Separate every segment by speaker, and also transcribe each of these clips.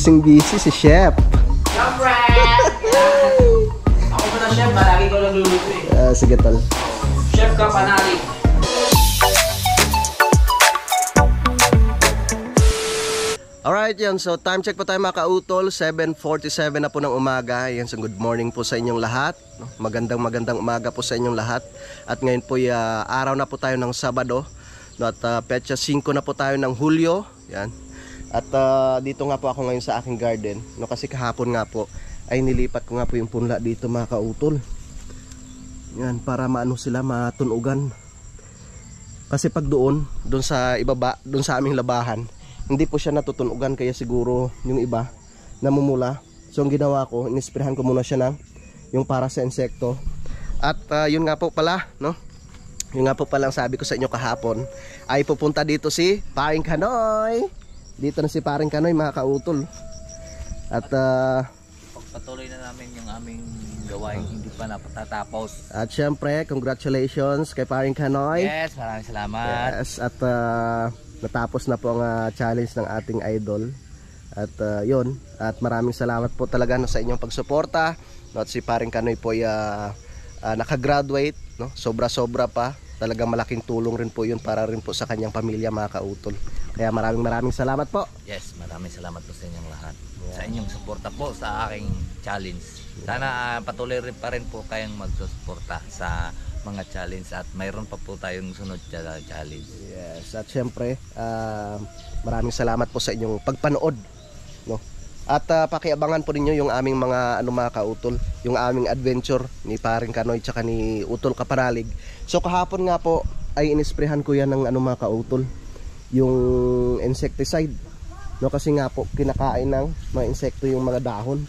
Speaker 1: Busy si Chef.
Speaker 2: Siyempre! Ako na chef, lagi ko lang luluto eh.
Speaker 1: Sige tol.
Speaker 2: Chef ka panali.
Speaker 1: Alright yan, so time check po tayo mga kautol, 7:47 na po ng umaga. Yan, so good morning po sa inyong lahat. Magandang umaga po sa inyong lahat. At ngayon po araw na po tayo ng Sabado. At petsa 5 na po tayo ng Hulyo. Yan. At dito nga po ako ngayon sa aking garden. No, kasi kahapon nga po ay nilipat ko nga po yung punla dito mga kautol. Yan, para maano sila, matunugan. Kasi pag doon sa ibaba, doon sa aming labahan, hindi po siya natutunugan, kaya siguro yung iba namumula. So ang ginawa ko, inisprehan ko muna siya ng yung para sa insekto. At yun nga po pala, no? Yun nga po pala ang sabi ko sa inyo kahapon, ay pupunta dito si Paring Kanoy. Dito na si Paring Kanoy mga kautol. At
Speaker 3: pagpatuloy na namin yung aming gawain hindi pa napatatapos.
Speaker 1: At syempre, congratulations kay Paring Kanoy.
Speaker 3: Yes, maraming salamat.
Speaker 1: Yes, at natapos na po ang challenge ng ating idol. At yun, at maraming salamat po talaga sa inyong pagsuporta. At si Paring Kanoy po ay nakagraduate, no? Sobra-sobra pa. Talagang malaking tulong rin po yun para rin po sa kanyang pamilya mga kautol. Kaya maraming salamat po.
Speaker 3: Yes, maraming salamat po sa inyong lahat. Yeah. Sa inyong suporta po sa aking challenge. Sana patuloy rin pa rin po kayong magsusuporta sa mga challenge at mayroon pa po tayong sunod challenge.
Speaker 1: Yes, at syempre maraming salamat po sa inyong pagpanood, no? At pakiabangan po ninyo yung aming mga mga kautol, yung aming adventure ni Paring Kanoy tsaka ni Utol Kapanalig. So kahapon nga po ay inisprehan ko yan ng mga kautol, yung insecticide, no? Kasi nga po kinakain ng mga insekto yung mga dahon.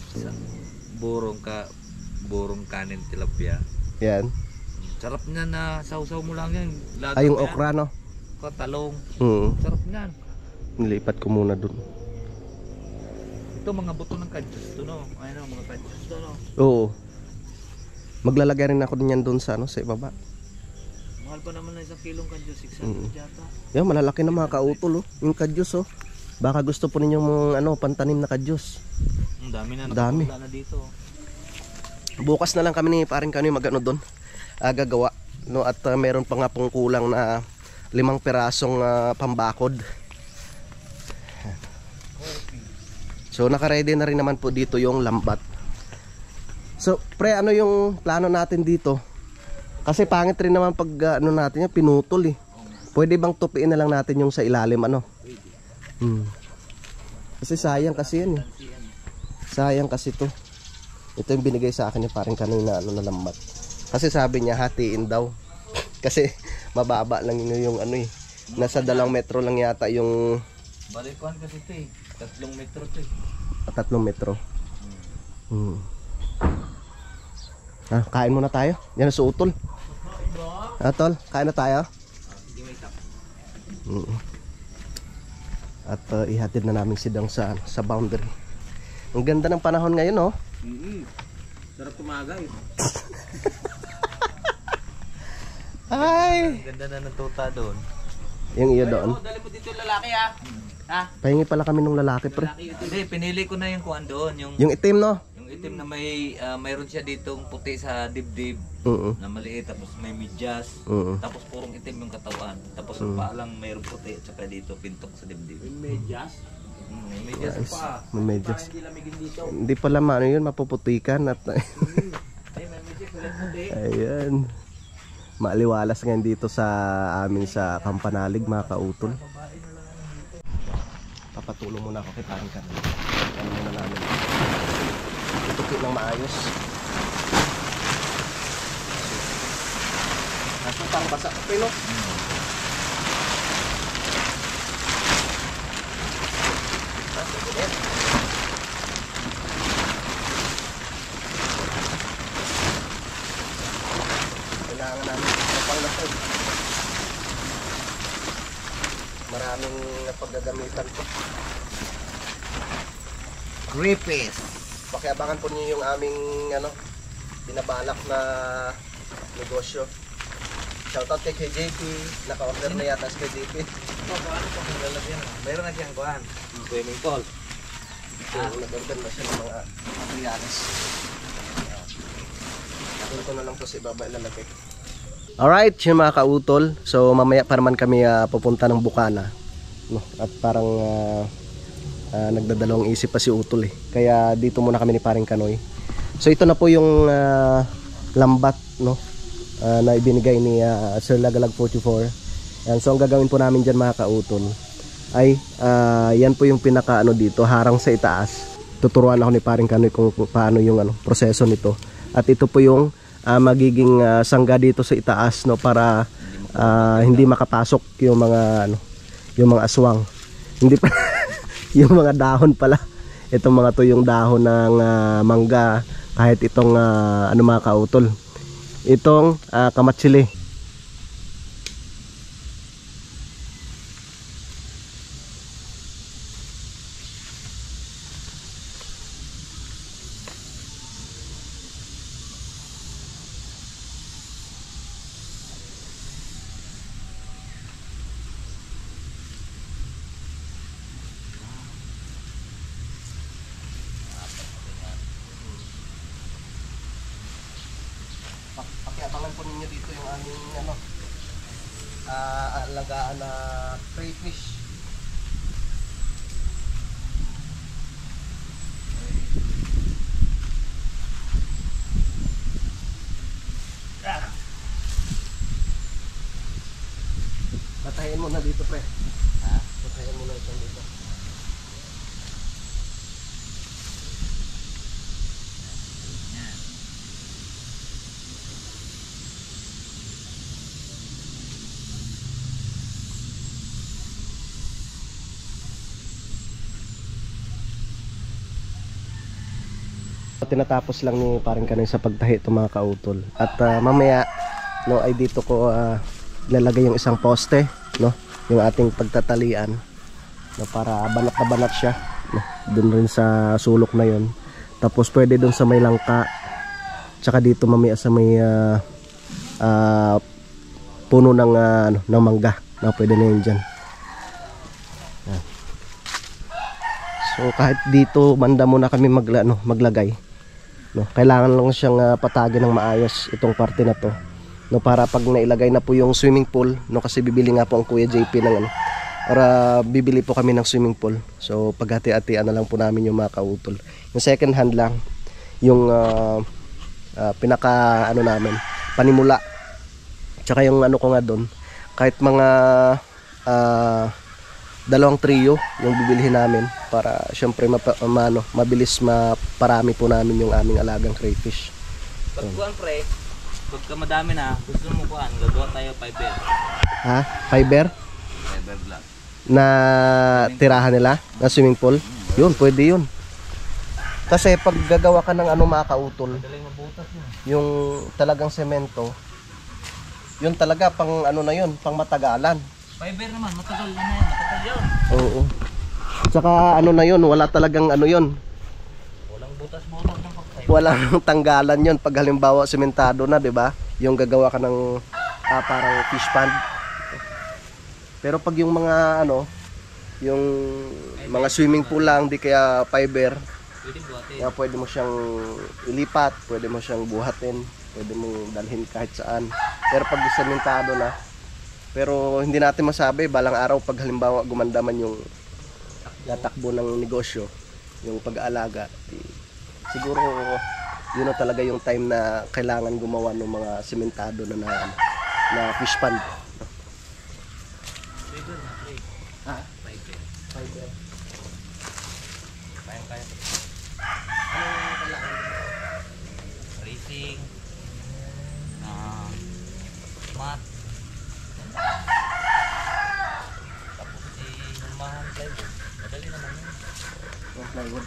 Speaker 3: Burong kanin tilapia.
Speaker 1: Yan.
Speaker 3: Sarap niyan na sausaw mo lang yan.
Speaker 1: Ay yung okra, no?
Speaker 3: Talong. Sarap niyan.
Speaker 1: Nilipat ko muna dun.
Speaker 3: Ito mga buto ng kadyos to, no? Ayun mga kadyos to, no?
Speaker 1: Oo. Maglalagay rin ako din yan dun sa sa ibaba.
Speaker 3: Mahal pa naman na 1 kilong kadyos, 600 yata.
Speaker 1: Yan, malalaki na mga kautol, oh. Yung kadyos, oh. Baka gusto po ninyong pantanim na kadyos.
Speaker 3: Ang dami na,
Speaker 1: dami
Speaker 3: na dito.
Speaker 1: Bukas na lang kami ni Paring Kanoy magano doon. Gagawa, no? At meron pa nga pong kulang na 5 pirasong pambakod. So naka-ready na rin naman po dito yung lambat. So pre, ano yung plano natin dito? Kasi pangit rin naman pag natin yan, pinutol eh. Pwede bang tupiin na lang natin yung sa ilalim Kasi sayang kasi yan eh. Sayang kasi to. Ito yung binigay sa akin ni Paring Kanoy na na lambat. Kasi sabi niya hatiin daw. Kasi mababa lang yung nasa 2 metro lang yata yung
Speaker 3: balikuan kasi ito eh. 3 metro ito eh.
Speaker 1: 3 metro. Kain muna tayo. Yan sa utol. Tol, kain na tayo. At ihatid na namin sidang sa boundary. Ang ganda ng panahon ngayon, no?
Speaker 3: Sarap tumaga eh.
Speaker 1: Ay!
Speaker 3: Ganda na ng tuta doon.
Speaker 1: Yung iyo doon.
Speaker 2: Dali mo dito yung lalaki ha.
Speaker 1: Pahingi pala kami ng lalaki pre.
Speaker 3: Hindi, pinili ko na yung kuan doon.
Speaker 1: Yung itim, no?
Speaker 3: Yung itim na mayroon siya ditong puti sa dibdib. Na maliit, tapos may medyas. Tapos purong itim yung katawan. Tapos paalang mayroon puti, tsaka dito pintok sa dibdib.
Speaker 2: May medyas?
Speaker 3: May medyas pa.
Speaker 1: May medyas.
Speaker 2: Hindi lamigin dito.
Speaker 1: Hindi pala yun, mapuputikan at
Speaker 2: Ay, may medyas ulit puti.
Speaker 1: ayan. Maaliwalas ngayon dito sa amin sa Kampanalig mga kautol. Papatulong muna ako kay Paring Kanoy. Ano muna namin. Ituki ng maayos. Kasi parang basa ka pero basa ulit. Kailangan namin kapang lapod. Maraming napaggagamitan po. Grippies. Pakiabangan po niyo yung aming binabalak na negosyo. Shoutout kay JP. Naka-order na yata si JP.
Speaker 3: Paano pa kung lalagyan? Mayroon na siyang kuhan. Swimming pool.
Speaker 1: So, nag-order na siya ng mga materials. Doon ko na lang po sa ibaba ilalagay. Alright, yung mga kautol. So, mamaya pa naman kami pupunta ng Bukana. No? At parang nagdadalawang isip pa si Utol eh. Kaya dito muna kami ni Paring Kanoy. So, ito na po yung lambat, no? Na ibinigay ni Sir Lagalag 44. Yan. So, ang gagawin po namin dyan mga kautol ay yan po yung pinaka dito, harang sa itaas. Tuturuan ako ni Paring Kanoy kung paano yung proseso nito. At ito po yung magiging sangga dito sa itaas, no, para hindi makapasok yung mga yung mga aswang. Hindi pa yung mga dahon pala. Itong mga to yung dahon ng mangga, kahit itong mga kautol. Itong kamatsili. Pakiabangan po ninyo dito yung aming alagaan na crayfish. Patayin mo na dito, pre.
Speaker 3: Ha?
Speaker 1: Patayin mo na ito dito. Tinatapos lang ni Paring Kanoy sa pagtahi itong mga kautol. At mamaya, no, ay dito ko ilalagay yung isang poste, no, yung ating pagtatalian, no, para banat na banat siya, no, dun rin sa sulok na yon. Tapos pwede dun sa may langka, tsaka dito mamaya sa may puno ng ng mangga, no, pwede na yun dyan. Yan. So kahit dito banda muna kami maglagay, no, kailangan lang siyang patagin ng maayos itong parte na to, no, para pag nailagay na po yung swimming pool, no, kasi bibili nga po ang Kuya JP ng bibili po kami ng swimming pool. So paghati-hatian na lang po namin yung mga kautol. Yung second hand lang yung pinaka namin, panimula. Tsaka yung ko nga doon, kahit mga dalawang trio yung bibilihin namin para syempre mabilis maparami po namin yung aming alagang crayfish.
Speaker 3: Pagkuhan pre, pagka madami na, gusto mo kuhan, gagawa tayo fiber.
Speaker 1: Ha? Fiber?
Speaker 3: Fiber block.
Speaker 1: Na tirahan nila na swimming pool? Yun, pwede yun. Kasi pag gagawa ka ng mga kautol,
Speaker 3: Madaling mabutas yun.
Speaker 1: yung talagang semento, yun talaga pang na yun, pang matagalan.
Speaker 3: Fiber naman, matagal na yan, matagal yun.
Speaker 1: Oo. Tsaka na yun, wala talagang yun.
Speaker 3: Walang butas-butas ng pag-fiber.
Speaker 1: Walang tanggalan yun pag halimbawa sementado na, 'di ba? Yung gagawa ka ng parang fish pond. Pero pag yung mga yung mga swimming pool lang, di kaya fiber,
Speaker 3: Pwede buhatin.
Speaker 1: kaya pwede mo siyang ilipat, pwede mo siyang buhatin, pwede mong dalhin kahit saan. Pero pag sementado na, pero hindi natin masabi, balang araw pag halimbawa gumanda man yung natakbo ng negosyo, yung pag-aalaga, siguro yun na talaga yung time na kailangan gumawa ng mga sementado na fish pond.
Speaker 3: Fiber na, pre.
Speaker 1: Ha?
Speaker 3: Fiber.
Speaker 1: Fiber.
Speaker 3: Kaya-kaya.
Speaker 1: Ano kailangan?
Speaker 3: Racing. Mat. Tapos si Humahan plywood. Madali naman yun.
Speaker 1: Yung plywood.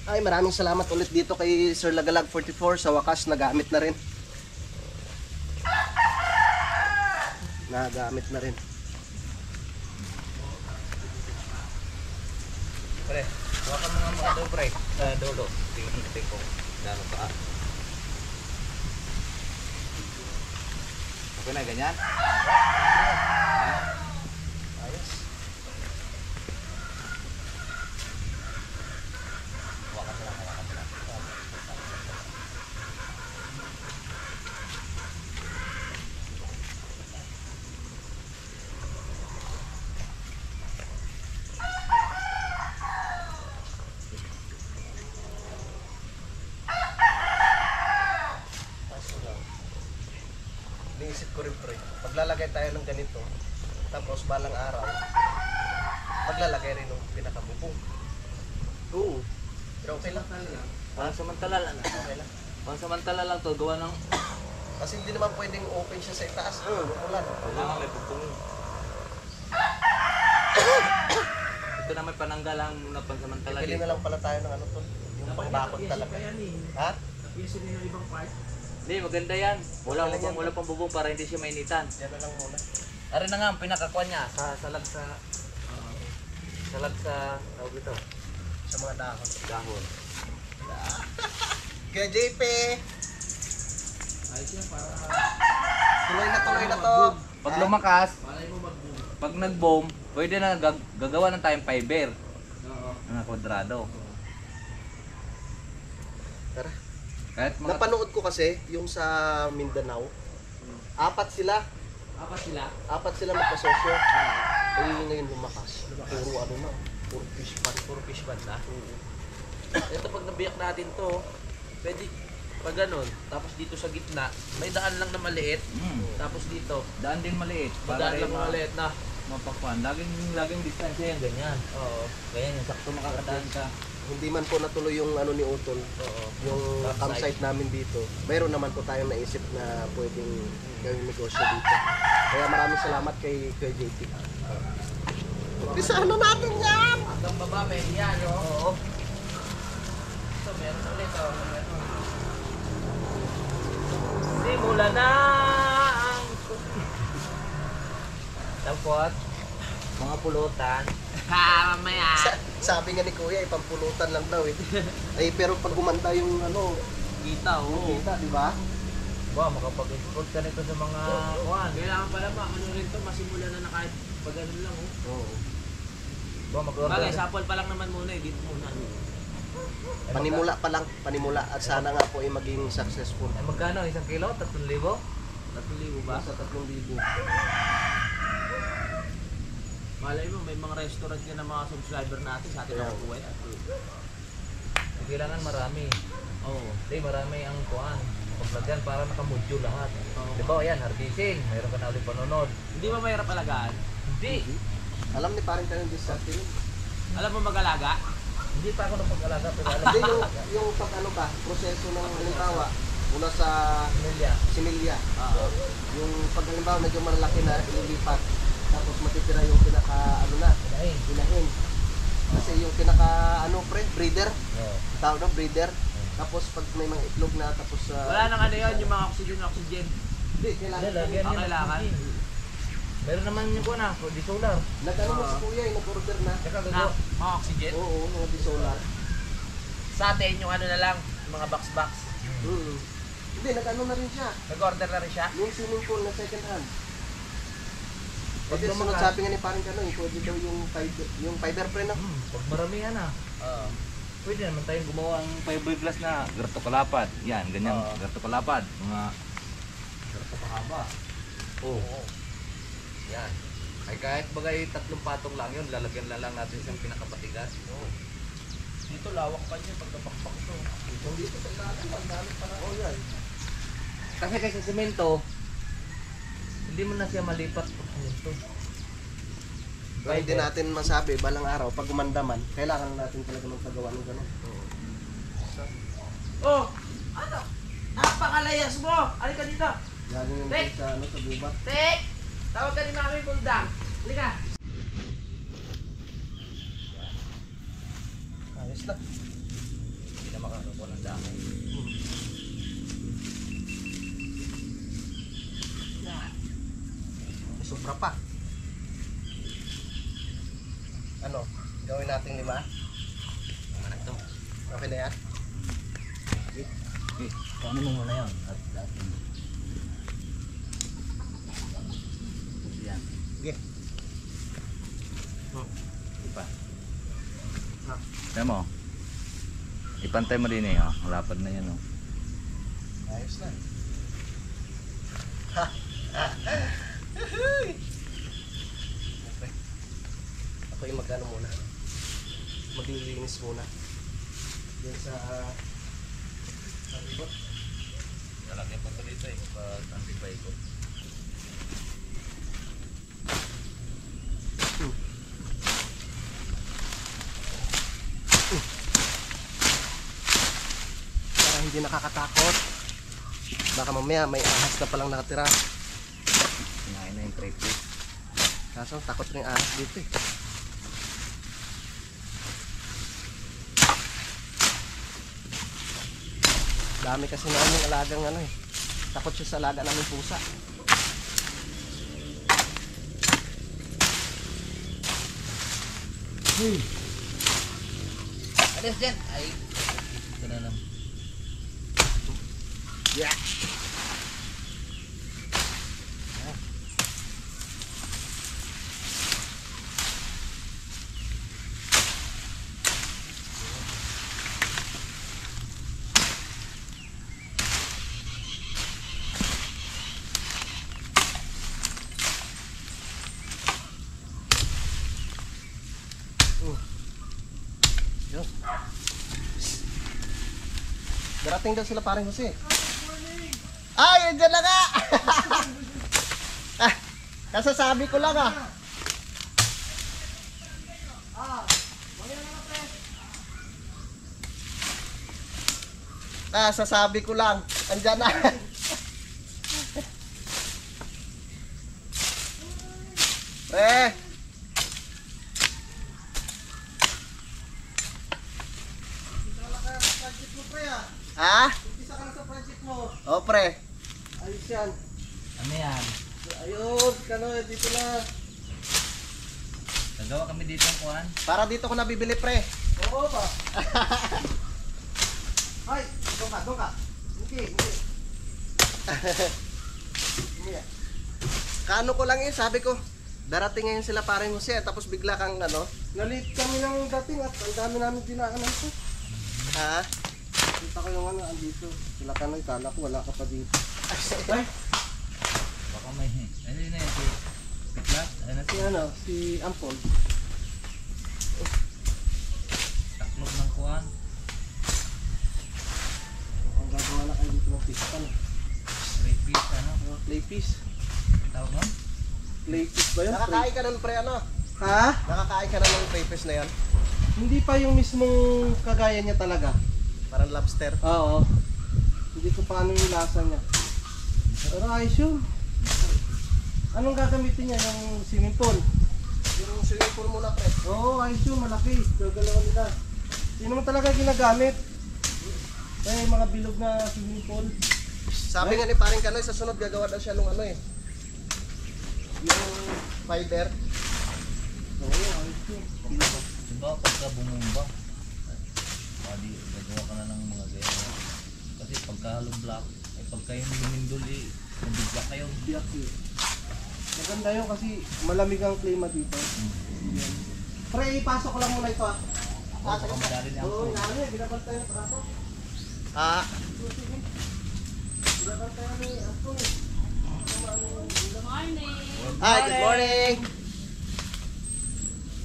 Speaker 1: Ay, maraming salamat ulit dito kay Sir Lagalag 44. Sa wakas, nagamit na rin. Nagamit na rin.
Speaker 3: Pre, hawakan mo nga mga daw, pre. Sa dulo. Tingnan natin kung gano'n pa. Okay na, ganyan?
Speaker 1: Ayos. naisip ko rin pre, paglalagay tayo ng ganito, tapos balang araw, maglalagay rin ng pinakabubong.
Speaker 2: Oo.
Speaker 1: Pero okay lang.
Speaker 3: Pansamantala lang.
Speaker 1: Okay lang.
Speaker 3: Pansamantala lang to, gawa ng
Speaker 1: Kasi hindi naman pwedeng open siya sa itaas. Umulan.
Speaker 3: kailangan may bubong. Ito na may pananggalang na pansamantala
Speaker 1: Bili na lang pala tayo ng ano to. Yung pangbakod talaga. Ha?
Speaker 2: Napiyasin na yung ibang part.
Speaker 3: Hindi, maganda yan. Wala pang bubong para hindi siya mainitan.
Speaker 1: Yan na lang muna.
Speaker 3: Arin na nga ang pinakakuan niya sa salag sa tawag ito,
Speaker 1: Sa mga dahon.
Speaker 3: dahon.
Speaker 1: Kaya JP!
Speaker 2: Ayos yan para
Speaker 1: Tuloy na to.
Speaker 3: Pag lumakas,
Speaker 2: malay mo mag-boom.
Speaker 3: pag nag-boom, pwede na gagawa ng tayong fiber
Speaker 2: Oo.
Speaker 3: na kwadrado.
Speaker 1: Tara.
Speaker 3: Kahit mga
Speaker 1: Napanood ko kasi yung sa Mindanao. Apat sila
Speaker 2: Apat sila.
Speaker 1: magkasosyo. Eh ngayon lumakas. Puro ano na. Puro fish pan.
Speaker 2: Puro fish band na. Ito pag nabiyak natin to, pwede pag ganun, tapos dito sa gitna, may daan lang na maliit, tapos dito,
Speaker 3: daan din maliit.
Speaker 2: daan lang na maliit na.
Speaker 3: Mapakpan. Laging distansya yan, ganyan.
Speaker 2: Oo.
Speaker 3: Ganyan, yung sakto makakadaan ka.
Speaker 1: Hindi man po natuloy yung ano ni Utol.
Speaker 2: Oo.
Speaker 1: Yung campsite namin dito. Mayroon naman po tayong naisip na pwedeng gawing negosyo dito. Kaya maraming salamat kay JP. Umpisahan na natin yan!
Speaker 2: Hanggang baba, may yan, no? Oo. Ito, meron ulit, oh. Simula na ang...
Speaker 3: Tapos, mga pulutan.
Speaker 2: Ha, mamaya.
Speaker 1: Sabi nga ni Kuya, ipampulutan lang daw eh. Ay, pero pag gumanda yung ano,
Speaker 2: Kita, oo.
Speaker 1: kita, di ba?
Speaker 3: Wow, makapag-export ka nito sa mga kuhan.
Speaker 2: Kailangan pala ano rin to, masimula na kahit pag ganun lang, oh.
Speaker 1: Oo.
Speaker 3: Wow, mag-order.
Speaker 2: Bagay, sample pa lang naman muna, dito muna.
Speaker 1: Panimula pa lang, panimula. At sana nga po ay maging successful.
Speaker 3: Ay, magkano? 1 kilo? 3,000?
Speaker 2: 3,000 ba?
Speaker 1: Sa 3,000.
Speaker 2: Malay mo, may mga restaurant yan ng mga subscriber natin sa atin
Speaker 1: Yeah.
Speaker 2: ang kuwet.
Speaker 3: Kailangan marami.
Speaker 2: Oo.
Speaker 3: Hindi, marami ang kuhan. Paglagyan para nakamodule lahat.
Speaker 2: Oo.
Speaker 3: Di ba, yan, harbisin. Mayroon ka na ulit panonood.
Speaker 2: Hindi ba mahirap alagaan?
Speaker 3: Hindi.
Speaker 1: Alam ni parang tayo yung sa atin.
Speaker 2: Alam mo mag-alaga?
Speaker 3: Hindi pa ako napag-alaga, pero alam
Speaker 1: Hindi yung pag ano ba, proseso ng halimbawa, mula sa
Speaker 3: Pamilya.
Speaker 1: similya.
Speaker 2: Oo.
Speaker 1: Yung pag halimbawa medyo malaki na, ililipat. Tapos matitira yung pinaka ano na,
Speaker 3: Dahil.
Speaker 1: inahin. Kasi yung pinaka ano pre, breeder.
Speaker 3: Oo.
Speaker 1: Tawag na breeder. Tapos pag may mga itlog na tapos
Speaker 2: Wala nang ano yun, yung mga oxygen.
Speaker 1: Hindi, kailangan.
Speaker 3: Lagyan
Speaker 2: Ang
Speaker 3: yun.
Speaker 2: kailangan.
Speaker 3: Meron naman yung kuhan for the solar.
Speaker 1: Nag-ano na si Kuya, nag-order na.
Speaker 3: Tsaka
Speaker 2: Na,
Speaker 3: gagawa.
Speaker 2: mga oxygen.
Speaker 1: Oo, mga bisolar.
Speaker 2: Sa atin, yung ano na lang, yung mga box.
Speaker 1: Hindi, nag-ano na rin siya.
Speaker 2: Nag-order na rin siya.
Speaker 1: Yung swimming pool na second hand.
Speaker 3: Pag
Speaker 1: Pwede sunod
Speaker 3: lumakas-
Speaker 1: sabi nga ni parang Kanoy, pwede daw yung fiber pre na.
Speaker 3: Pag maramihan na.
Speaker 2: Oo.
Speaker 3: Pwede naman tayong gumawa ng fiberglass na garto kalapad. Yan, ganyan,
Speaker 2: Oo.
Speaker 3: garto kalapad. Mga garto kahaba. Oo. Yan. Ay kahit bagay 3 patong lang yun, lalagyan lang natin sa pinakapatigas. Oo.
Speaker 2: Dito lawak pa niya pagkapakpak ito.
Speaker 1: Dito sa ilalim, ang dami pa na. Oh, yan.
Speaker 3: Kasi kaysa semento, hindi mo na siya malipat pag semento.
Speaker 1: Pero hindi natin masabi, balang araw, pag gumanda man, kailangan natin talaga magpagawa ng gano'n.
Speaker 2: Oh! Ano? Napakalayas mo! Halika dito!
Speaker 1: Lalo yung
Speaker 2: Tek!
Speaker 1: sa, ano, sa gubat.
Speaker 2: Tek! Tawag ka ni Mami Buldang. Halika!
Speaker 1: Ayos na.
Speaker 3: Hindi na makakakuha ng dami.
Speaker 1: May sobra pa. Ano? Gawin natin 5?
Speaker 3: Ano to?
Speaker 1: Okay na yan?
Speaker 3: Okay, kanin mo muna yun. At atin. Yan.
Speaker 1: Sige.
Speaker 3: Ipa.
Speaker 1: Ah.
Speaker 3: Tignan mo. Ipantay mo din eh. Oh. Malapad na yan. Oh.
Speaker 1: Ayos na. Okay. Ako yung magano muna. Maglilinis muna. Yan sa ribot.
Speaker 3: Lalagyan pa ito dito eh. Pag antipay ko.
Speaker 1: hindi nakakatakot. Baka mamaya may ahas na palang nakatira.
Speaker 3: Kinain na yung crayfish.
Speaker 1: Kaso takot rin yung ahas dito eh. Dami kasi na yung alagang ano eh. Takot siya sa alaga namin pusa.
Speaker 3: Alis dyan! Ay, ito na lang.
Speaker 1: Yeah. Yun. Darating daw sila paring Jose. Ay, andyan na nga! Kasasabi ko lang ah. Sasabi ko lang. Andyan na. Pre! Ha? Umpisa ka na sa project mo. O pre. Ayos yan.
Speaker 3: Ano yan?
Speaker 1: Ayun, kano, dito na.
Speaker 3: Nagawa kami dito ang kuhan.
Speaker 1: Para dito ko nabibili pre.
Speaker 2: Oo ba?
Speaker 1: Ay, doon ka. Okay. Kano ko lang yun, sabi ko, darating ngayon sila paring Jose, tapos bigla kang ano.
Speaker 2: Nalit kami ng dating at ang dami namin dinaanan ko.
Speaker 1: Ha?
Speaker 2: Kita ko yung ano, andito. Sila kanoy, kala ko wala ka pa dito.
Speaker 1: Ay,
Speaker 3: Baka may... Ano yun na yan? Si Pitlat? Ano
Speaker 2: Si ano, si Ampon.
Speaker 3: taklog ng kuhan?
Speaker 2: Ang gagawa na kayo dito ng pistan.
Speaker 3: Crayfish, ano?
Speaker 2: Clay piece.
Speaker 3: Tawag mo?
Speaker 2: Clay piece ba yun?
Speaker 1: nakakain ka nun pre, ano?
Speaker 2: Ha?
Speaker 1: Nakakain ka na ng crayfish na yan?
Speaker 2: Hindi pa yung mismong kagaya niya talaga.
Speaker 1: Parang lobster.
Speaker 2: Oo. Hindi ko paano yung lasa niya. Pero ayos yun. Anong gagamitin niya? Yung swimming pool?
Speaker 1: Yung swimming pool muna pre.
Speaker 2: Oo, ayos yun. Malaki. Gagalawan nila. Yun naman talaga ginagamit. Eh, mga bilog na swimming pool.
Speaker 1: Sabi nga ni paring Kanoy, sa sunod gagawa daw siya nung ano eh. Yung fiber.
Speaker 2: Oo, ayos yun.
Speaker 3: Diba pagka bumumba, di gagawa ka na ng mga ganyan. Kasi pagka hollow block, ay pagka yung lumindol nabigla kayo.
Speaker 2: Biyak yun. Maganda yun kasi malamig ang klima dito. Yan. Pre, ipasok ko lang muna ito ah.
Speaker 3: Baka madali niya
Speaker 2: Oo,
Speaker 3: ang
Speaker 2: nga ano eh, binabantay na praso.
Speaker 1: Ah,
Speaker 2: Sige. Binabantay na ni Ato eh.
Speaker 1: hi, good morning.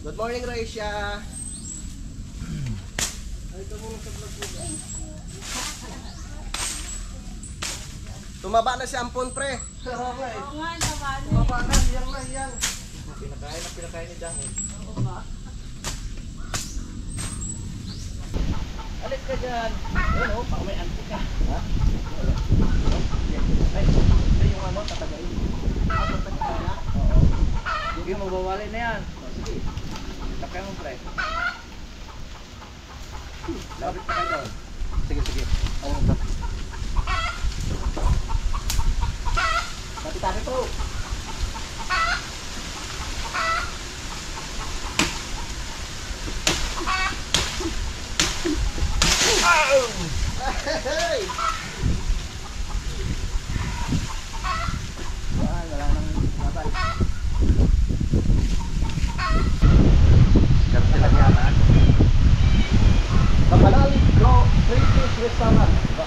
Speaker 1: Good morning, Raisha.
Speaker 2: Ay, ito muna sa vlog ko.
Speaker 1: Tumaba na si Ampon, pre.
Speaker 2: Oo nga eh.
Speaker 4: Oo nga, tabalo.
Speaker 2: Mabakan, iyang na iyang.
Speaker 3: pinakain ni Dahon.
Speaker 4: Oo ba?
Speaker 3: Alit ka dyan! Ayun o, baka may antik ka. Ha?
Speaker 1: Ay, ito yung ano, tatagain.
Speaker 3: Oo. Sige, magbawali na yan. Sige. Takay mo pre. Lapit pa kayo doon.
Speaker 1: Sige. Ano ito? Tabi po. Hey!
Speaker 3: Wala nang laban.
Speaker 1: Karte lang yan. Kapanal, Pro, Crayfish Restaurant. Diba?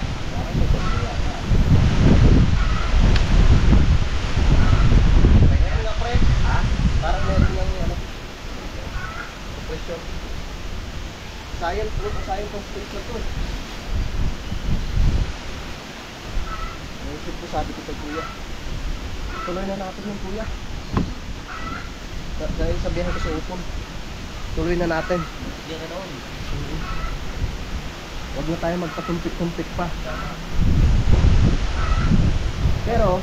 Speaker 1: Meron nga pre.
Speaker 3: Ha?
Speaker 1: Parang meron yung ano. Pressure. Sayang tong pressure to. Naisip ko, sabi ko kay kuya. Tuloy na natin yung kuya. Dahil sabihan ko sa upon. Tuloy na natin.
Speaker 3: Diyan ka doon.
Speaker 1: Huwag na tayo magpatumpik-tumpik pa. Pero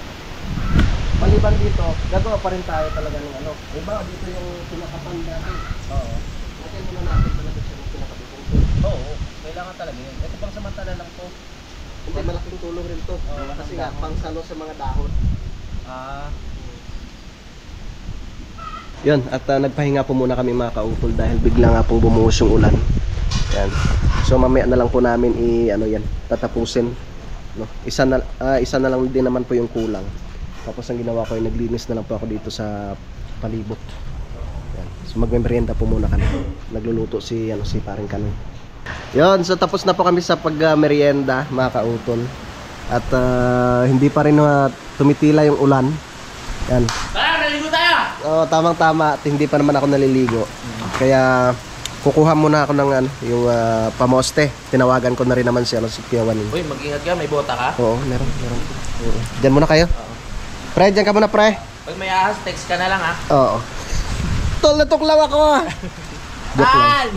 Speaker 1: maliban dito, gagawa pa rin tayo talaga ng ano. Diba dito yung pinakatan natin? Oo. Natin muna natin talaga siya yung pinakabitong to. Oo, kailangan talaga yun. Ito pang samantala lang to. Hindi, malaking tulong rin to. Kasi nga, pang salo sa mga dahon. Yun, at nagpahinga po muna kami mga kautol dahil bigla nga pong bumuhos yung ulan. Yan. So mamaya na lang po namin tatapusin. No? Isa na lang din naman po yung kulang. Tapos ang ginawa ko ay naglinis na lang po ako dito sa palibot. Yan. So magmemerienda po muna kami. Nagluluto si paring Kanoy. Yon, so tapos na po kami sa pagmerienda mga kautol. At hindi pa rin tumitila yung ulan. Yan.
Speaker 2: Tara, naligo tayo!
Speaker 1: Oo, tamang-tama at hindi pa naman ako naliligo. Kaya kukuha muna ako ng yung pamoste. Tinawagan ko na rin naman si Kiyawanin.
Speaker 2: Uy, mag-ingat ka, may bota ka.
Speaker 1: Oo, meron. Oo. Diyan muna kayo. Pre, diyan ka muna, pre.
Speaker 2: Pag may ahas, text ka na lang ha.
Speaker 1: Oo. Tol, natuklaw ako. Joke lang.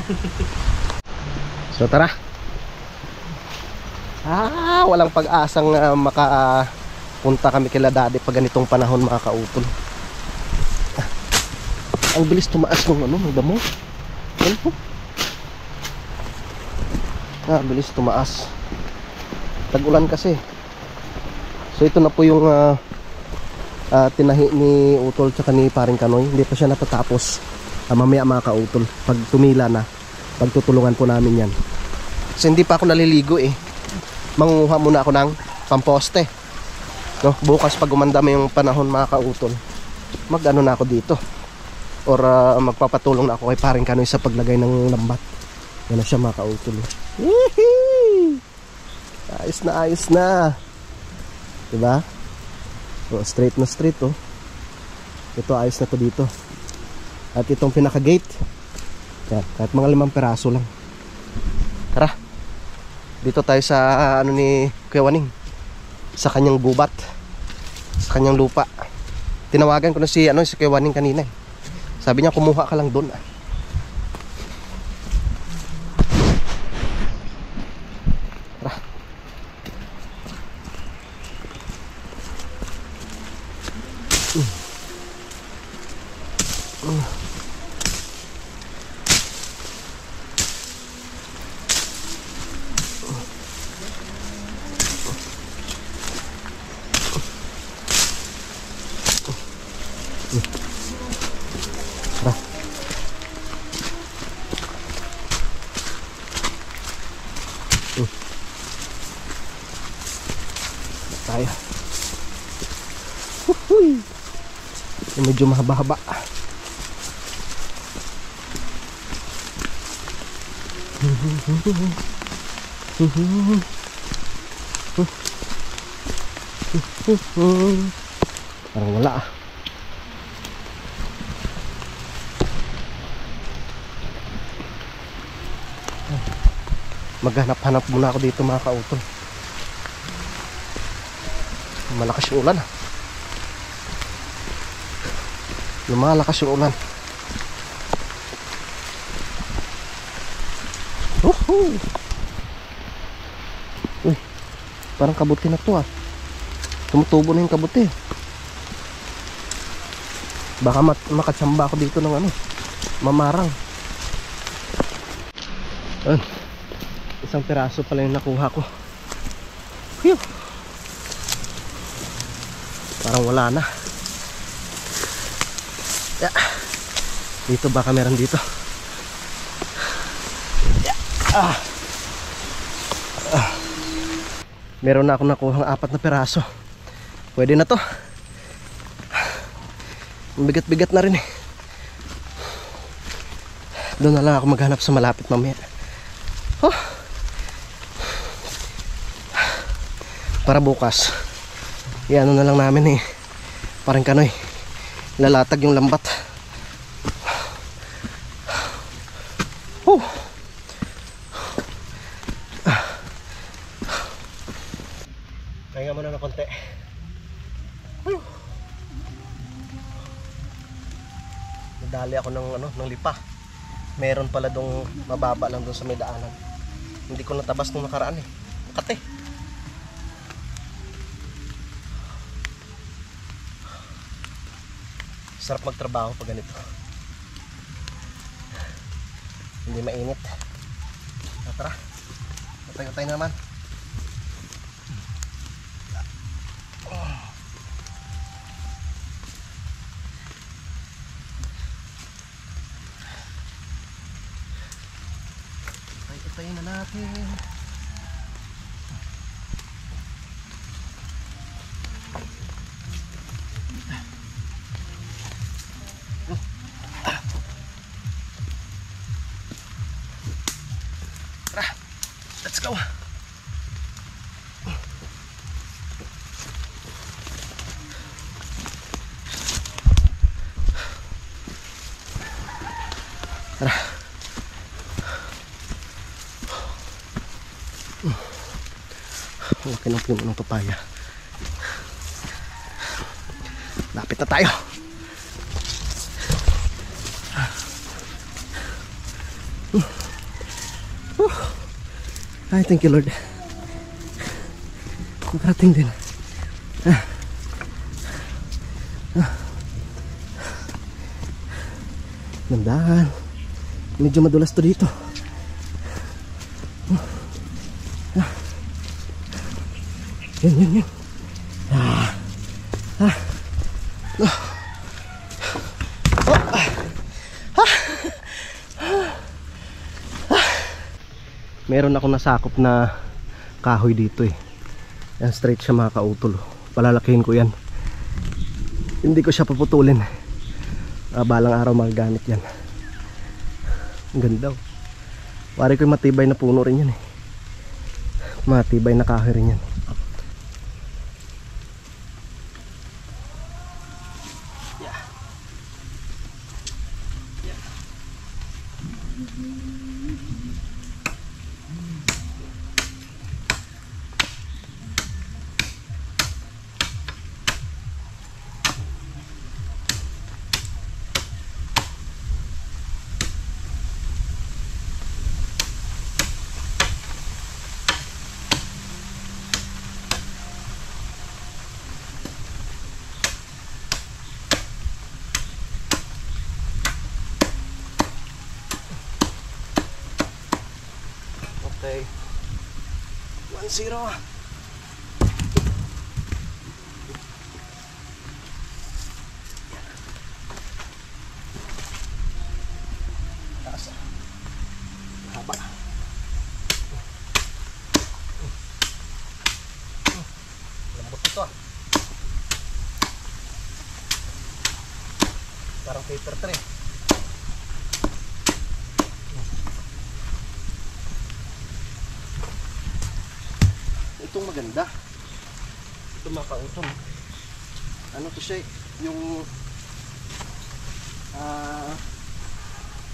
Speaker 1: So tara. Walang pag-asang makapunta kami kila Daddy pag ganitong panahon mga kautol. Ang bilis tumaas ng ng damo. Ano po? Bilis tumaas. Tag-ulan kasi. So ito na po yung tinahi ni Utol tsaka ni paring Kanoy. Hindi pa siya natatapos. Mamaya mga kautol, pag tumila na, pagtutulungan po namin yan. Kasi hindi pa ako naliligo mangunguha muna ako ng pamposte, no? Bukas pag umandami yung panahon mga kautol, mag-ano na ako dito, or magpapatulong na ako kay paring Kanoy sa paglagay ng lambat. Yan na siya mga kautol. Ayos na diba? So, straight na straight ito ayos na to dito. At itong pinaka gate yan, kahit mga 5 peraso lang. Tara, dito tayo sa ni Kuya Waning, sa kanyang gubat, sa kanyang lupa. Tinawagan ko na si Kuya Waning kanina sabi niya kumuha ka lang doon. Tara. Tayo. Medyo mahaba-haba. Parang wala Maghanap-hanap muna ako dito mga kautol. Malakas yung ulan. Lumalakas yung ulan. Uy, parang kabuti na to Tumutubo na yung kabuti. Baka makatsamba ako dito ng mamarang. Isang piraso pala yung nakuha ko. Phew. Parang wala na. Dito baka meron dito. Meron na ako nakuha 4 na piraso. Pwede na to. Bigat-bigat na rin Doon na lang ako maghanap sa malapit mamaya. Para bukas ano na lang namin Parang Kanoy, lalatag yung lambat. Pahinga muna ng konti. Nadali ako ng lipa. Meron pala dong mababa lang doon sa may daanan. Hindi ko natabas nung nakaraan eh. Kate. Sarap magtrabaho pag ganito. Hindi mainit. Tara. Patay-patay na naman. Patay na natin. Tara, let's go. Tara. Laki ng puno ng papaya. Lapit na tayo. Ay, thank you Lord. Nakarating din. Nandahan. Medyo madulas to dito. Yan. Meron ako nasakop na kahoy dito eh. Yan, straight siya mga kautol. Palalakihin ko yan. Hindi ko siya paputulin. Balang araw magagamit yan. Ang ganda oh. Pare ko yung matibay na puno rin yan eh. Matibay na kahoy rin yan. Okay. 1-0. Taas. Haba. Lambot ito ah. Parang paper tray. Itong maganda. Ito makautong. Ano to siya? Yung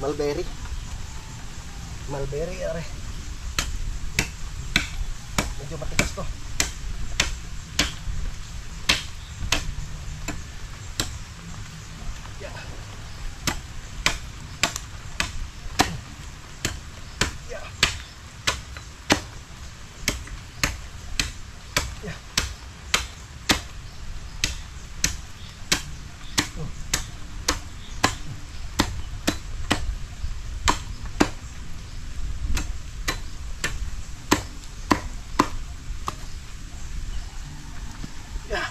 Speaker 1: mulberry. Mulberry are. Medyo matigas to. Yeah. Yeah. Yeah. Yeah.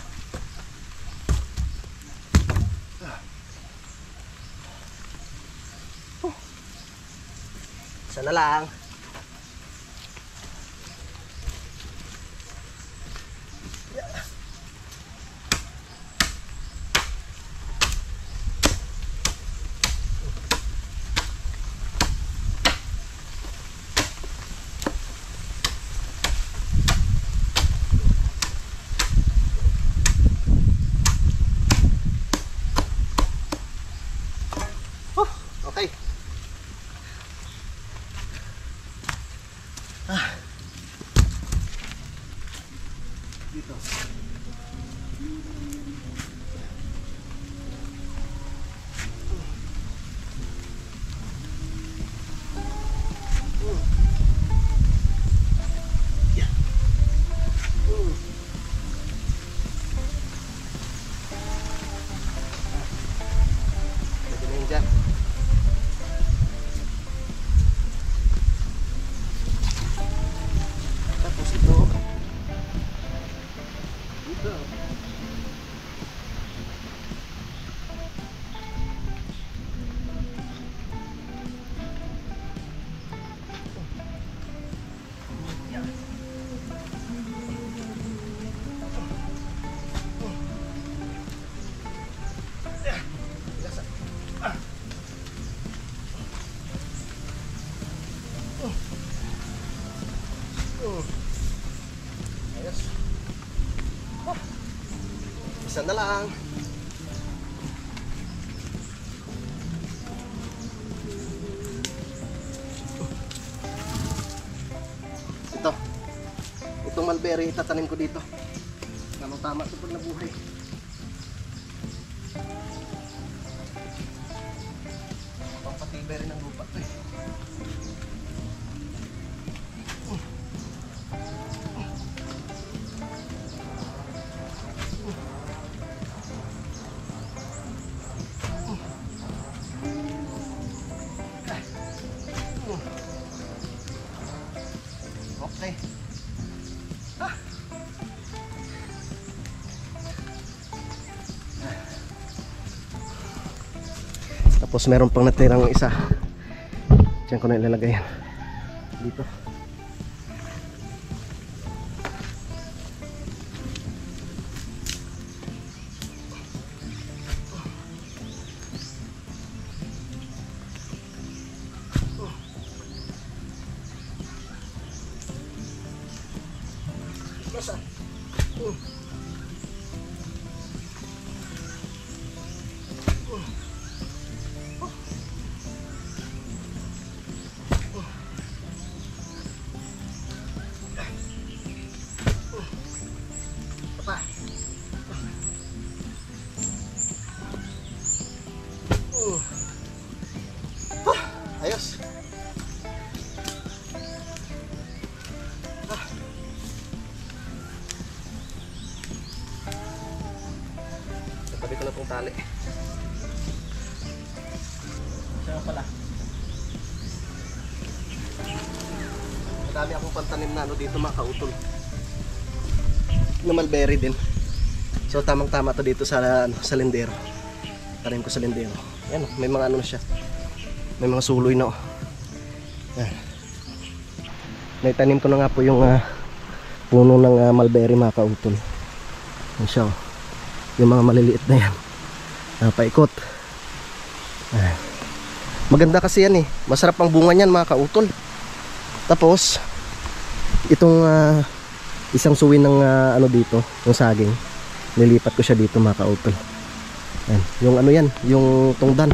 Speaker 1: Isa na lang. Okay. Ayos. Isa na lang. Ito. Itong mulberry itatanim ko dito. Tamang tama ito pag nabuhay. Pampatibay rin ang lupa ito eh. Okay. Tapos meron pang natirang isa. Diyan ko na ilalagay yan. Dito. Masa. Papa. Ayos. Tabi ko na itong tali. Siya nga pala. Madami akong pantanim na ano dito mga kautol. Na mulberry din. So tamang tama to dito sa sa lindero. Tanim ko sa lindero. Yan, may mga ano na siya. May mga suloy na. Yan. Naitanim ko na nga po yung puno ng mulberry mga kautol. Yan siya. Yung mga maliliit na yan. Paikot. Maganda kasi yan eh. Masarap ang bunga niyan mga kautol. Tapos itong isang suwi ng ano dito, yung saging, nilipat ko siya dito mga kautol. Yan. Yung ano yan, yung tungdan.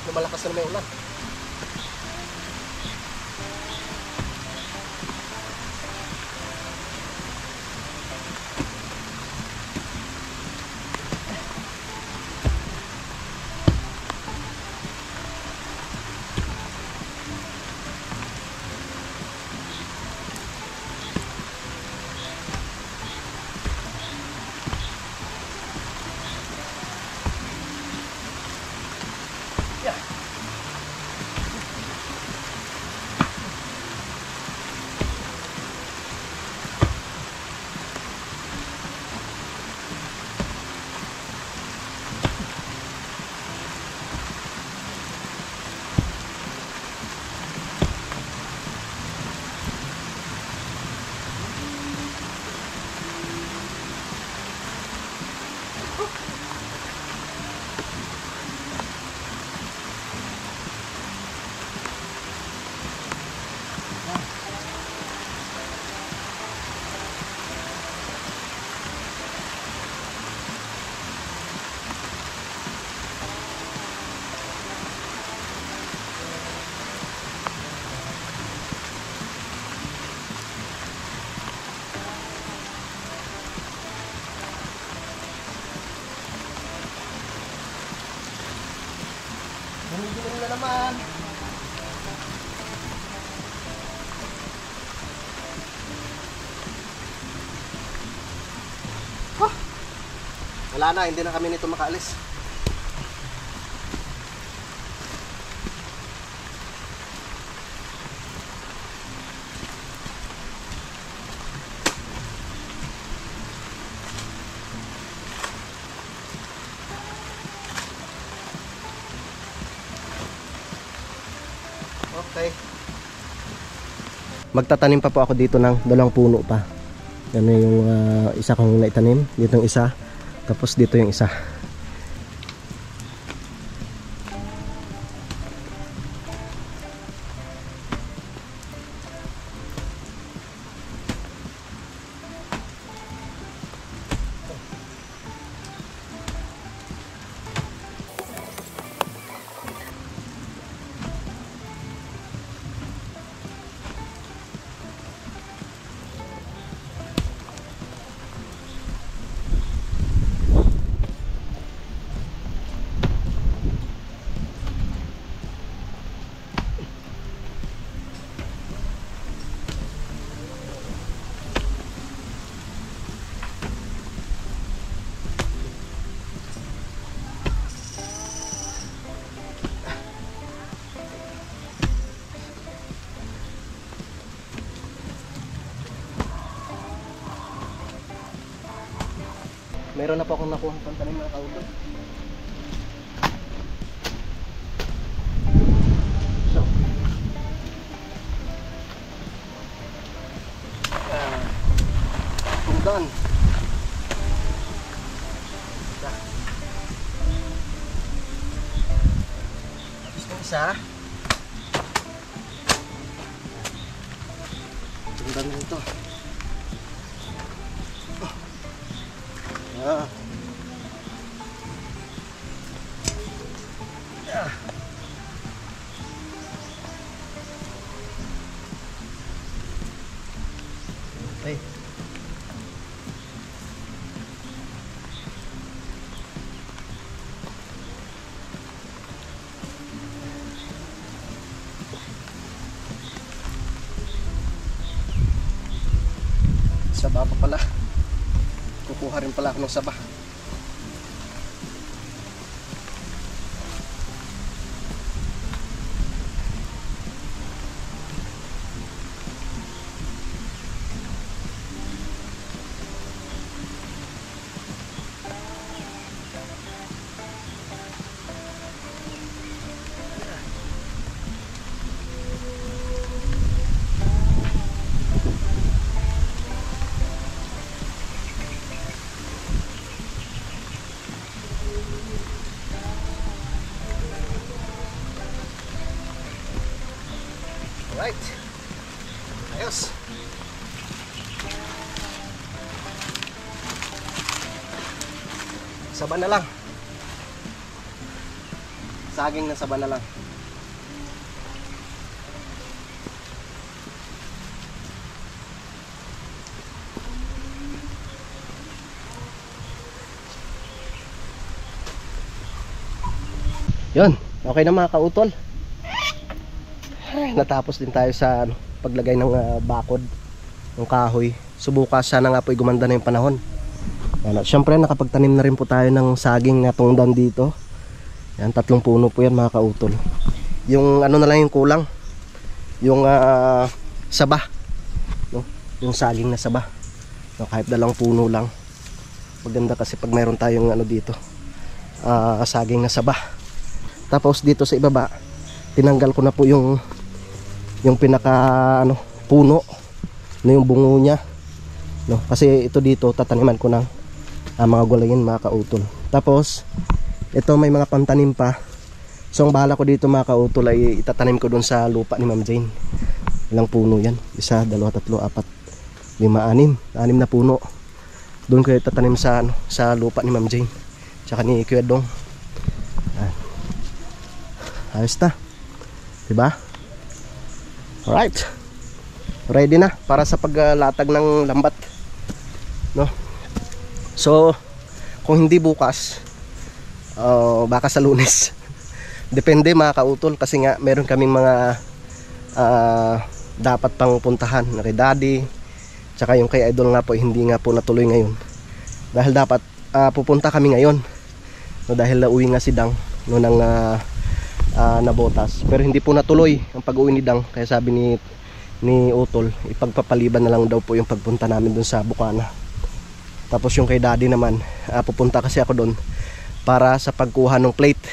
Speaker 1: Lumalakas na may ulan. na naman. Huh. Wala na, hindi na kami nito makaalis. Okay. Magtatanim pa po ako dito ng dalawang puno pa. Yan yung isa kong naitanim. Dito yung isa. Tapos dito yung isa. Meron na po akong nakuha ng pantanim mga kautol. So, kung done. Tapos yung isa. Kung done na ito. Ah. Yeah. Okay. Saba pa pala. Kukuha rin pala ako ng saba. Alright. Ayos. Saba na lang. Saging na saba na lang. Yun, okay na mga kautol. Ay, natapos din tayo sa paglagay ng bakod ng kahoy. Subukas sana nga po gumanda na yung panahon. Yan, at syempre nakapagtanim na rin po tayo ng saging na tungdan dito. Yan, 3 puno po yan mga kautol. Yung ano na lang yung kulang, yung saba, no? Yung saging na saba, no? Kahit 2 puno lang. Maganda kasi pag mayroon tayong ano dito, saging na saba. Tapos dito sa ibaba, tinanggal ko na po yung pinaka puno, no, yung bungo niya, no, kasi ito dito tataniman ko ng mga gulayin mga kautol. Tapos ito may mga pantanim pa, so ang bahala ko dito mga kautol ay itatanim ko dun sa lupa ni Ma'am Jane. Ilang puno yan? 1, 2, 3, 4, 5, 6 na puno. Doon ko itatanim sa lupa ni Ma'am Jane tsaka ni Kuya Dong. Ayos na, diba? Alright, ready na para sa paglatag ng lambat, no? So kung hindi bukas, baka sa Lunes depende mga kautol, kasi nga meron kaming mga dapat pang puntahan na kay Daddy, tsaka yung kay Idol nga po, hindi nga po natuloy ngayon dahil dapat pupunta kami ngayon, no, dahil nauwi nga si Dang no, ng Nabotas, pero hindi po natuloy ang pag-uwi ni Dang, kaya sabi ni Utol, ipagpapaliban na lang daw po yung pagpunta namin dun sa Bukana. Tapos yung kay Daddy naman, pupunta kasi ako dun para sa pagkuha ng plate.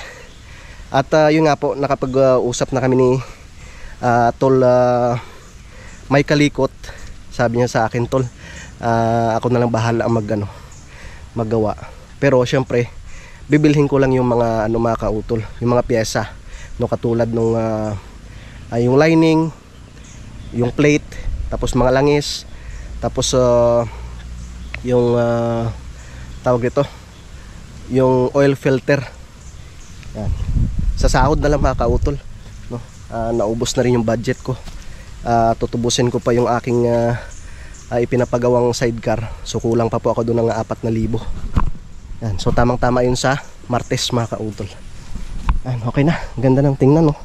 Speaker 1: At yun nga po, nakapag-usap na kami ni Tol May Kalikot. Sabi niya sa akin, Tol, ako na lang bahala ang maggawa. Pero syempre, bibilhin ko lang yung mga mga kautol, yung mga pyesa, no, katulad nung yung lining, yung plate, tapos mga langis, tapos yung tawag dito, yung oil filter. Yan. Sa sahod na lang mga kautol, no? Naubos na rin yung budget ko. Tutubusin ko pa yung aking ipinapagawang sidecar, so kulang pa po ako doon ng 4,000. Yan. So tamang tama yun sa Martes mga kautol. Yan, okay na, ganda ng tingnan, no?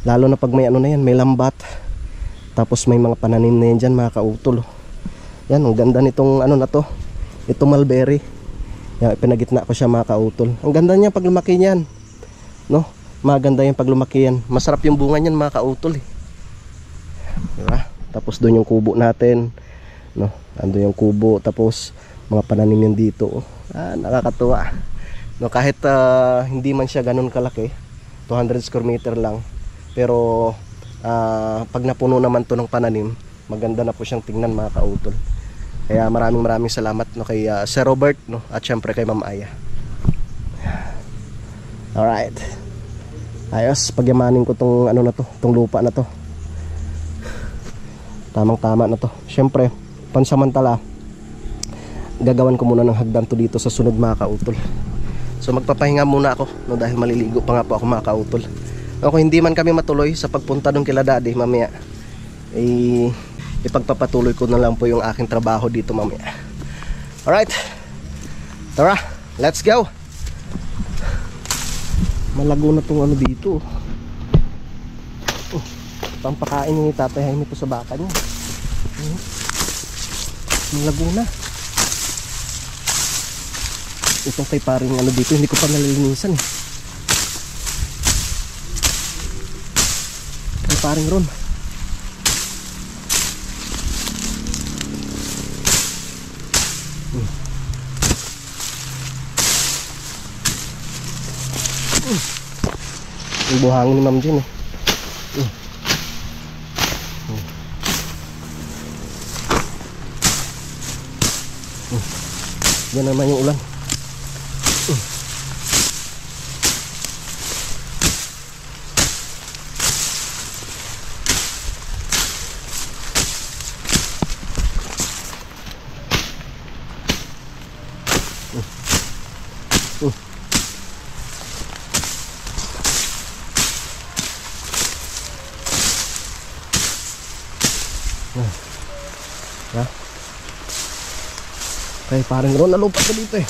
Speaker 1: Lalo na pag may na yan, may lambat, tapos may mga pananim na yan dyan mga kautol. Yan, ang ganda nitong na to, itong mulberry. Yan, pinagitna ko siya mga kautol. Ang ganda niya pag lumaki niyan, no? Maganda yan pag lumaki yan. Masarap yung bunga niyan mga kautol, eh. Diba? Tapos doon yung kubo natin, no? Ando yung kubo, tapos mga pananim yan dito, oh. Nakakatuwa, no? Kahit hindi man siya ganun kalaki, 200 square meter lang, pero pag napuno naman to ng pananim, maganda na po siyang tingnan mga kautol. Kaya maraming salamat, no, kay Sir Robert, no, at syempre kay Ma'am Aya. Alright, ayos, pagyamanin ko tong na to, tong lupa na to. Tamang tama na to. Syempre pansamantala, gagawan ko muna ng hagdan to dito sa sunod mga kautol. So magpapahinga muna ako, no, dahil maliligo pa nga po ako mga kautol. Kung hindi man kami matuloy sa pagpunta doon kila Daddy mamaya, ipagpapatuloy ko na lang po yung aking trabaho dito mamaya. Alright, tara, let's go. Malago na tong dito. Pampakain ni Tatay Jaime po sa baka niya. Malago na. Itong kay paring dito, hindi ko pa nalilinisan, eh. Kay paring Ron. Yung buhangin ni Ma'am Jen, eh. Yan naman yung ulan. Kaya parang Ron, nalupat ko dito, eh.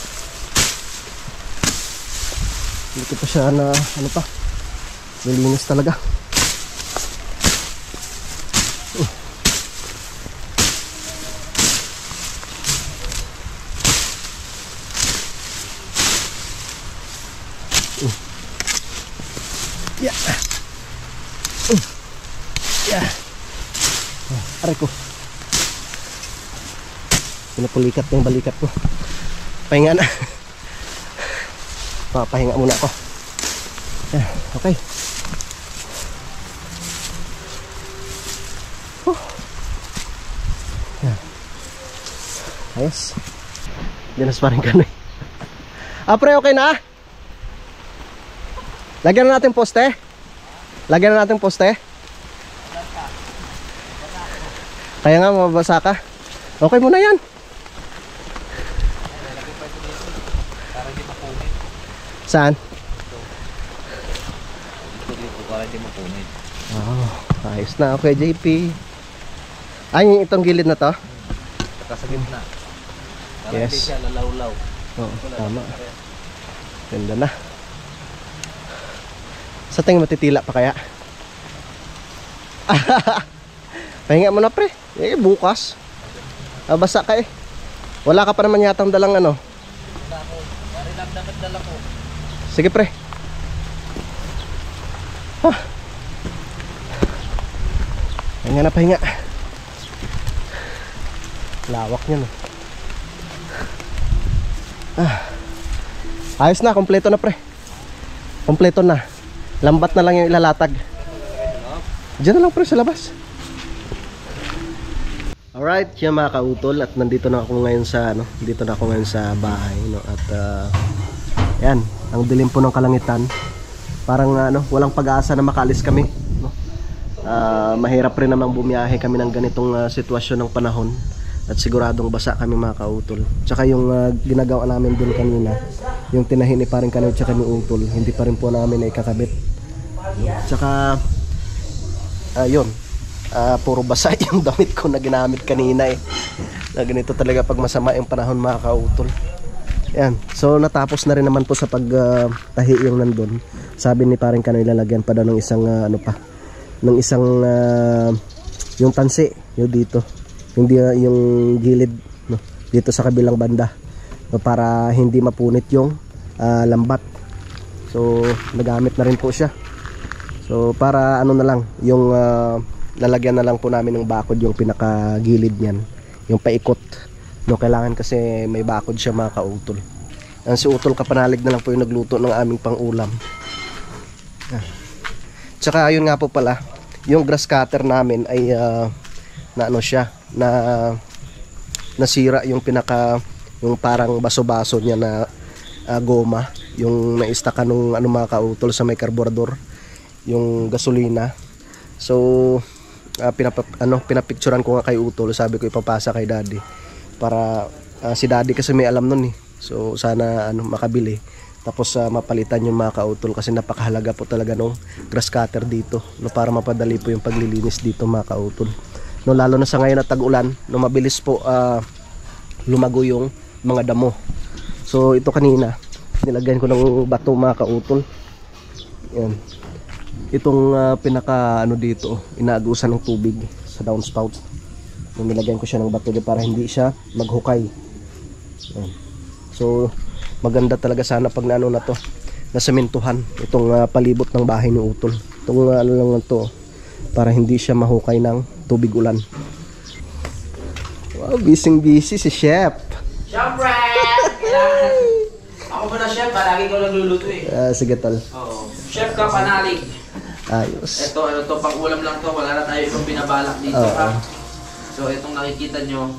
Speaker 1: Hindi ko pa siya na pa, nilinis talaga. Yeah. Yeah. Aray ko, pinapulikat na yung balikat ko. Pahinga na. Papahinga muna ako. Yeah, okay. Yeah. Ayos. Dinas pa rin ka na, eh. Pre, okay na? Lagyan na natin poste. Lagyan na natin poste. Kaya nga mababasa ka. Okay muna yan. Saan?
Speaker 3: Dito para hindi mapunit.
Speaker 1: Oh, ayos na. Okay, JP. Ay, itong gilid na to?
Speaker 3: Saka sa gitna. Para
Speaker 1: Yes.
Speaker 3: hindi siya lalaw-law.
Speaker 1: Oo, tama. Ganda na. Sa tingin matitila pa kaya? Pahinga mo na pre. Bukas. Basa ka eh. Wala ka pa naman yatang dalang ano.
Speaker 2: Wala ko. Pare lang dapat dala ko.
Speaker 1: Sige pre. Pahinga na pahinga. Lawak niya no. Ayos na, kompleto na pre. Kompleto na. Lambat na lang yung ilalatag. Diyan na lang pre sa labas. Alright, yan mga kautol, at nandito na ako ngayon sa dito na ako ngayon sa bahay, no. At yan, ang dilim po ng kalangitan. Parang walang pag-asa na makaalis kami, no. Mahirap rin namang bumiyahe kami ng ganitong sitwasyon ng panahon. At siguradong basa kami mga kautol. Tsaka yung ginagawa namin dun kanina, yung tinahin ni parang Kanoy tsaka ni Utol, hindi pa rin po namin ay kakabit. Tsaka yun, puro basa yung damit ko na ginamit kanina eh. Na ganito talaga pag masama yung panahon mga kautol. Yan, so natapos na rin naman po sa pagtahi yung nandun. Sabi ni parang Kanoy lalagyan pa daw ng isang ng isang yung tansi yung dito, hindi yung gilid, no, dito sa kabilang banda, no, para hindi mapunit yung lambat. So nagamit na rin po siya. So para na lang yung lalagyan na lang po namin ng bakod yung pinakagilid niyan, yung paikot, no, kailangan kasi may bakod siya mga kautol. Si Utol Kapanalig na lang po yung nagluto ng aming pang-ulam. Tsaka yun nga po pala, yung grass cutter namin ay nasira yung yung parang baso-baso niya na goma, yung naistaka nung mga kautol sa may karburador, yung gasolina. So pinapicturean ko nga kay Utol, sabi ko ipapasa kay Daddy para si Daddy kasi may alam nun eh. So sana makabili, tapos mapalitan yung mga kautol, kasi napakahalaga po talaga nung grass cutter dito, no, para mapadali po yung paglilinis dito mga kautol, no, lalo na sa ngayon na tag-ulan, no, mabilis po lumago yung mga damo. So ito kanina nilagyan ko ng bato mga kautol. Yan, itong pinaka dito, inaagusan ng tubig sa downspout, no, nilagyan ko siya ng bato para hindi siya maghukay. Yan. So maganda talaga sana pag na to, nasementuhan itong palibot ng bahay ni Utol. Itong lang to, para hindi siya mahukay ng tubig ulan. Wow, busy si Chef.
Speaker 2: Chef ako ba na chef? Palagi ko nagluluto eh.
Speaker 1: Sige tol.
Speaker 2: Oo. Chef Kapanalig.
Speaker 1: Ayos.
Speaker 2: Ito, to, pang ulam lang to. Wala na tayo ibang binabalak dito ha. So itong nakikita nyo,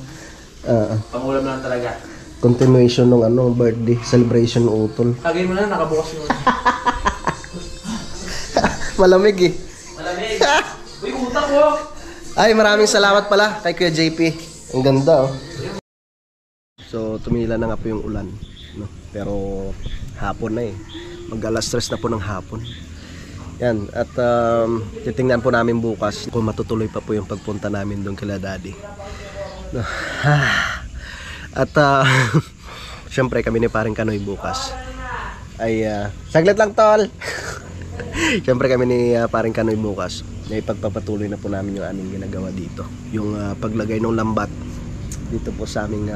Speaker 2: pang ulam lang talaga.
Speaker 1: Continuation ng birthday celebration ng Utol.
Speaker 2: Lagay mo na, nakabukas mo.
Speaker 1: Malamig eh.
Speaker 2: Malamig. Uy, utak ko.
Speaker 1: Ay, maraming salamat pala kay Kuya JP. Ang ganda oh. So tumila na nga po yung ulan, no? Pero hapon na eh. Mag-alas 3 na po ng hapon. Yan, at titingnan po namin bukas kung matutuloy pa po yung pagpunta namin doon kila Daddy, no? At syempre kami ni paring Kanoy bukas ay saglit lang tol. Syempre kami ni paring Kanoy bukas ay pagpapatuloy na po namin yung aming ginagawa dito, yung paglagay ng lambat dito po sa aming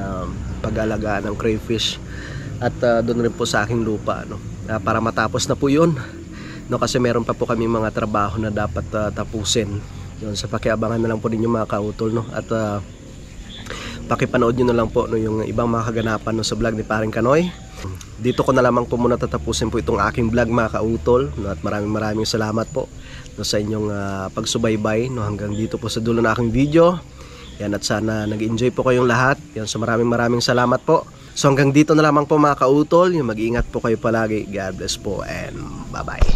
Speaker 1: pag-alagaan ng crayfish, at doon rin po sa aking lupa, no, para matapos na po yun, no, kasi meron pa po kami mga trabaho na dapat tapusin yun. Sa pakiabangan na lang po ninyo mga kautol, no, at pakipanood nyo na lang po, no, yung ibang mga kaganapan, no, sa vlog ni paring Kanoy. Dito ko na lamang po muna tatapusin po itong aking vlog mga kautol, no, at maraming salamat po, no, sa inyong pagsubaybay, no, hanggang dito po sa dulo na aking video. Yan, at sana nag-enjoy po kayong lahat. Yan, so maraming salamat po. So hanggang dito na lamang po mga kautol, yung mag-iingat po kayo palagi. God bless po and bye bye.